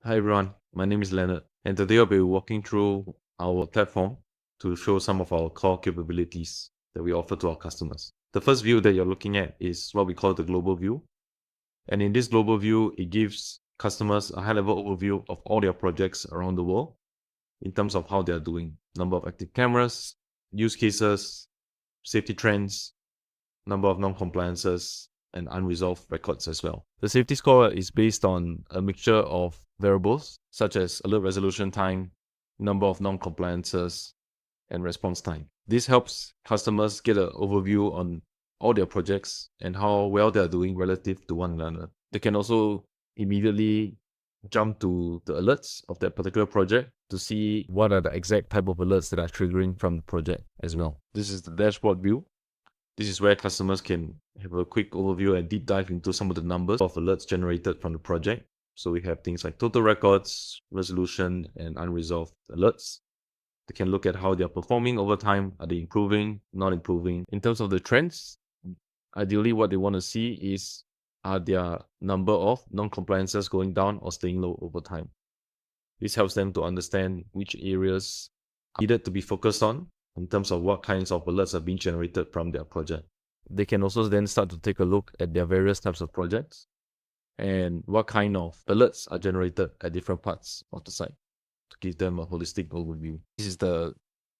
Hi everyone, my name is Leonard, and today I'll be walking through our platform to show some of our core capabilities that we offer to our customers. The first view that you're looking at is what we call the global view. And in this global view, it gives customers a high-level overview of all their projects around the world in terms of how they're doing. Number of active cameras, use cases, safety trends, number of non-compliances, and unresolved records as well. The safety score is based on a mixture of variables such as alert resolution time, number of non-compliances, and response time. This helps customers get an overview on all their projects and how well they're doing relative to one another. They can also immediately jump to the alerts of that particular project to see what are the exact type of alerts that are triggering from the project as well. This is the dashboard view. This is where customers can have a quick overview and deep dive into some of the numbers of alerts generated from the project. So we have things like total records, resolution, and unresolved alerts. They can look at how they're performing over time. Are they improving, not improving? In terms of the trends, ideally what they want to see is, are their number of non-compliances going down or staying low over time? This helps them to understand which areas are needed to be focused on in terms of what kinds of alerts are being generated from their project. They can also then start to take a look at their various types of projects and what kind of alerts are generated at different parts of the site to give them a holistic overview. This is the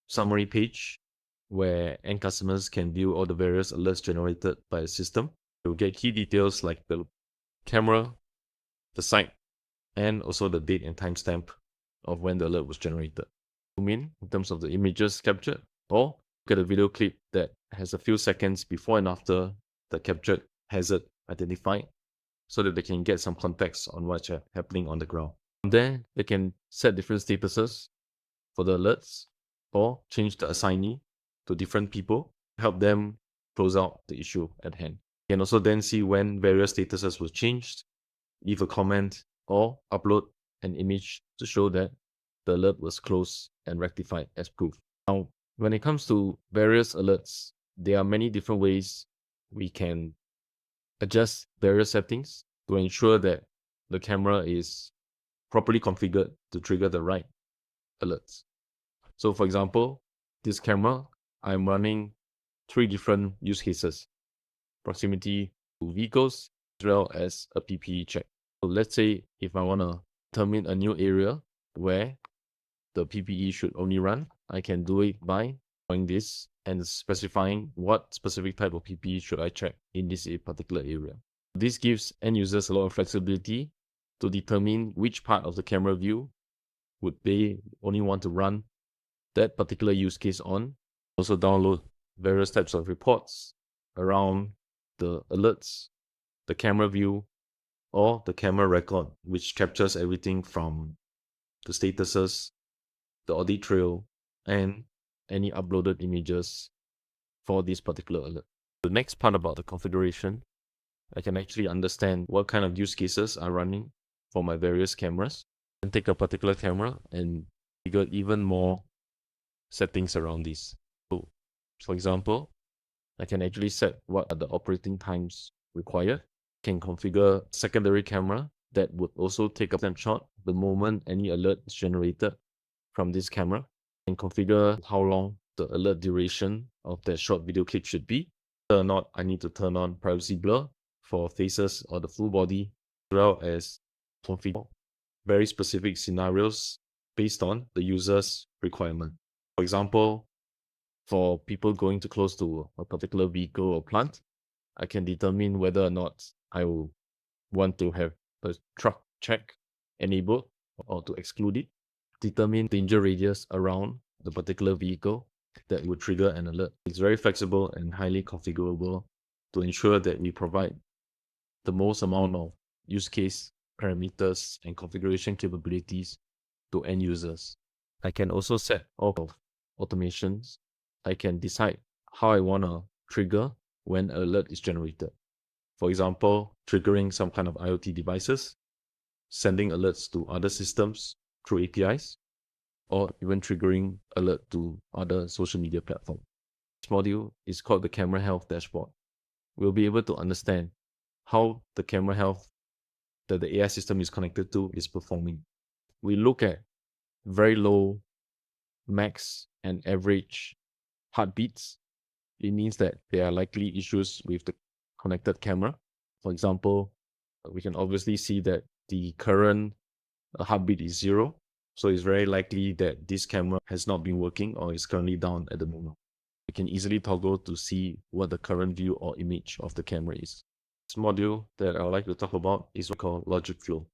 summary page where end customers can view all the various alerts generated by the system. You'll get key details like the camera, the site, and also the date and timestamp of when the alert was generated. Zoom in terms of the images captured, or get a video clip that has a few seconds before and after the captured hazard identified so that they can get some context on what's happening on the ground. From there, they can set different statuses for the alerts or change the assignee to different people, help them close out the issue at hand. You can also then see when various statuses were changed, leave a comment, or upload an image to show that the alert was closed and rectified as proof. Now, when it comes to various alerts, there are many different ways we can adjust various settings to ensure that the camera is properly configured to trigger the right alerts. So for example, this camera, I'm running 3 different use cases: proximity to vehicles as well as a PPE check. So let's say if I want to determine a new area where the PPE should only run, I can do it by drawing this and specifying what specific type of PPE should I check in this particular area. This gives end users a lot of flexibility to determine which part of the camera view would they only want to run that particular use case on. Also download various types of reports around the alerts, the camera view, or the camera record, which captures everything from the statuses, the audit trail, and any uploaded images for this particular alert. The next part about the configuration, I can actually understand what kind of use cases are running for my various cameras, and take a particular camera and figure even more settings around this. So, for example, I can actually set what are the operating times required. Can configure secondary camera that would also take a snapshot the moment any alert is generated from this camera, and configure how long the alert duration of that short video clip should be. Whether or not I need to turn on privacy blur for faces or the full body, as well as configure very specific scenarios based on the user's requirement. For example, for people going too close to a particular vehicle or plant, I can determine whether or not I will want to have a truck check enabled or to exclude it. Determine danger radius around the particular vehicle that would trigger an alert. It's very flexible and highly configurable to ensure that we provide the most amount of use case parameters and configuration capabilities to end users. I can also set all of automations. I can decide how I want to trigger when an alert is generated. For example, triggering some kind of IoT devices, sending alerts to other systems through APIs, or even triggering alert to other social media platforms. This module is called the Camera Health Dashboard. We'll be able to understand how the camera health that the AI system is connected to is performing. we look at very low max and average heartbeats, it means that there are likely issues with the connected camera. For example, we can obviously see that the current heartbeat is 0. So it's very likely that this camera has not been working or is currently down at the moment. We can easily toggle to see what the current view or image of the camera is. This module that I would like to talk about is what we call logic flow.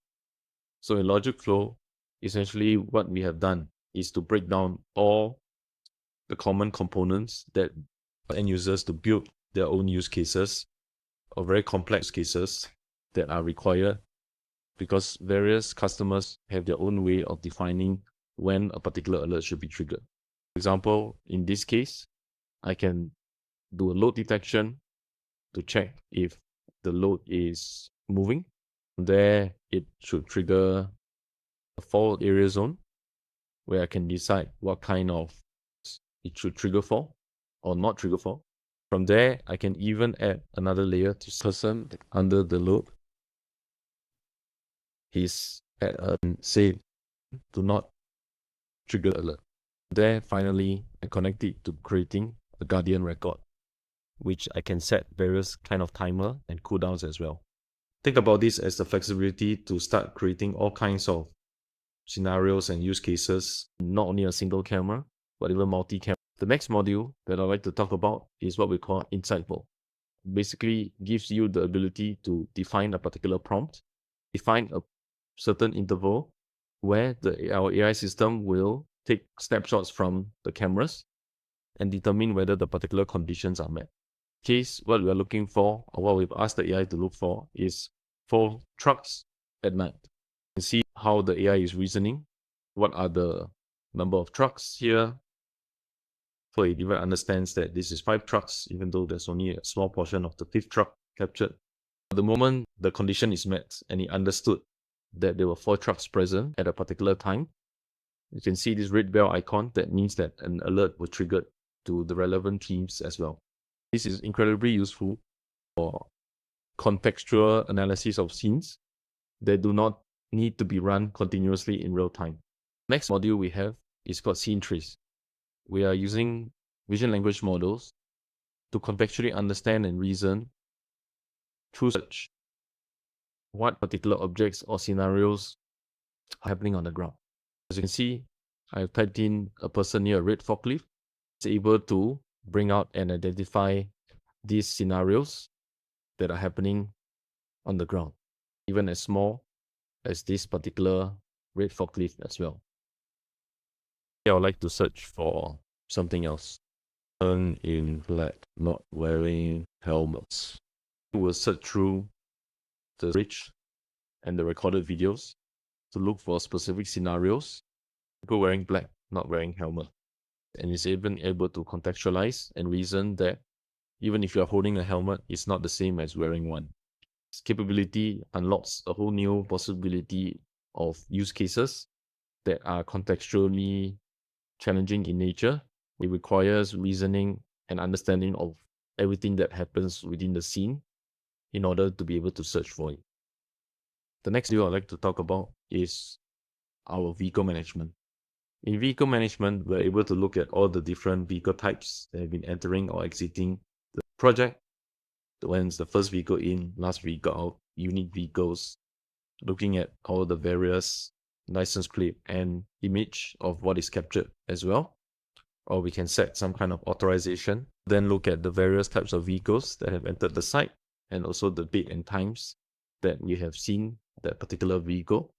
So in logic flow, essentially what we have done is to break down all the common components that end users to build their own use cases or very complex cases that are required, because various customers have their own way of defining when a particular alert should be triggered. For example, in this case, I can do a load detection to check if the load is moving. From there, it should trigger a fault area zone where I can decide what kind of it should trigger for or not trigger for. From there, I can even add another layer to person under the load. He's at say do not trigger alert. There, finally, I connect it to creating a Guardian record, which I can set various kind of timer and cooldowns as well. Think about this as the flexibility to start creating all kinds of scenarios and use cases. Not only a single camera, but even multi-camera. The next module that I'd like to talk about is what we call Insightful. Basically gives you the ability to define a particular prompt, define a certain interval where our AI system will take snapshots from the cameras and determine whether the particular conditions are met. In case what we are looking for, or what we've asked the AI to look for, is for trucks at night. You can see how the AI is reasoning. What are the number of trucks here? So it even understands that this is 5 trucks, even though there's only a small portion of the 5th truck captured. At the moment the condition is met and it understood that there were 4 trucks present at a particular time, you can see this red bell icon. That means that an alert was triggered to the relevant teams as well. This is incredibly useful for contextual analysis of scenes that do not need to be run continuously in real time. Next module we have is called Scene Trace. We are using vision language models to contextually understand and reason through search what particular objects or scenarios are happening on the ground. As you can see, I've typed in a person near a red forklift. It's able to bring out and identify these scenarios that are happening on the ground, even as small as this particular red forklift as well. I would like to search for something else. Turn in black, not wearing helmets. We'll search through the bridge and the recorded videos to look for specific scenarios. People wearing black, not wearing helmet. And it's even able to contextualize and reason that even if you're holding a helmet, it's not the same as wearing one. This capability unlocks a whole new possibility of use cases that are contextually challenging in nature. It requires reasoning and understanding of everything that happens within the scene in order to be able to search for it. The next thing I'd like to talk about is our vehicle management. In vehicle management, we're able to look at all the different vehicle types that have been entering or exiting the project. When's the first vehicle in, last vehicle out, unique vehicles, looking at all the various license plate and image of what is captured as well. Or we can set some kind of authorization, then look at the various types of vehicles that have entered the site and also the date and times that we have seen that particular vehicle.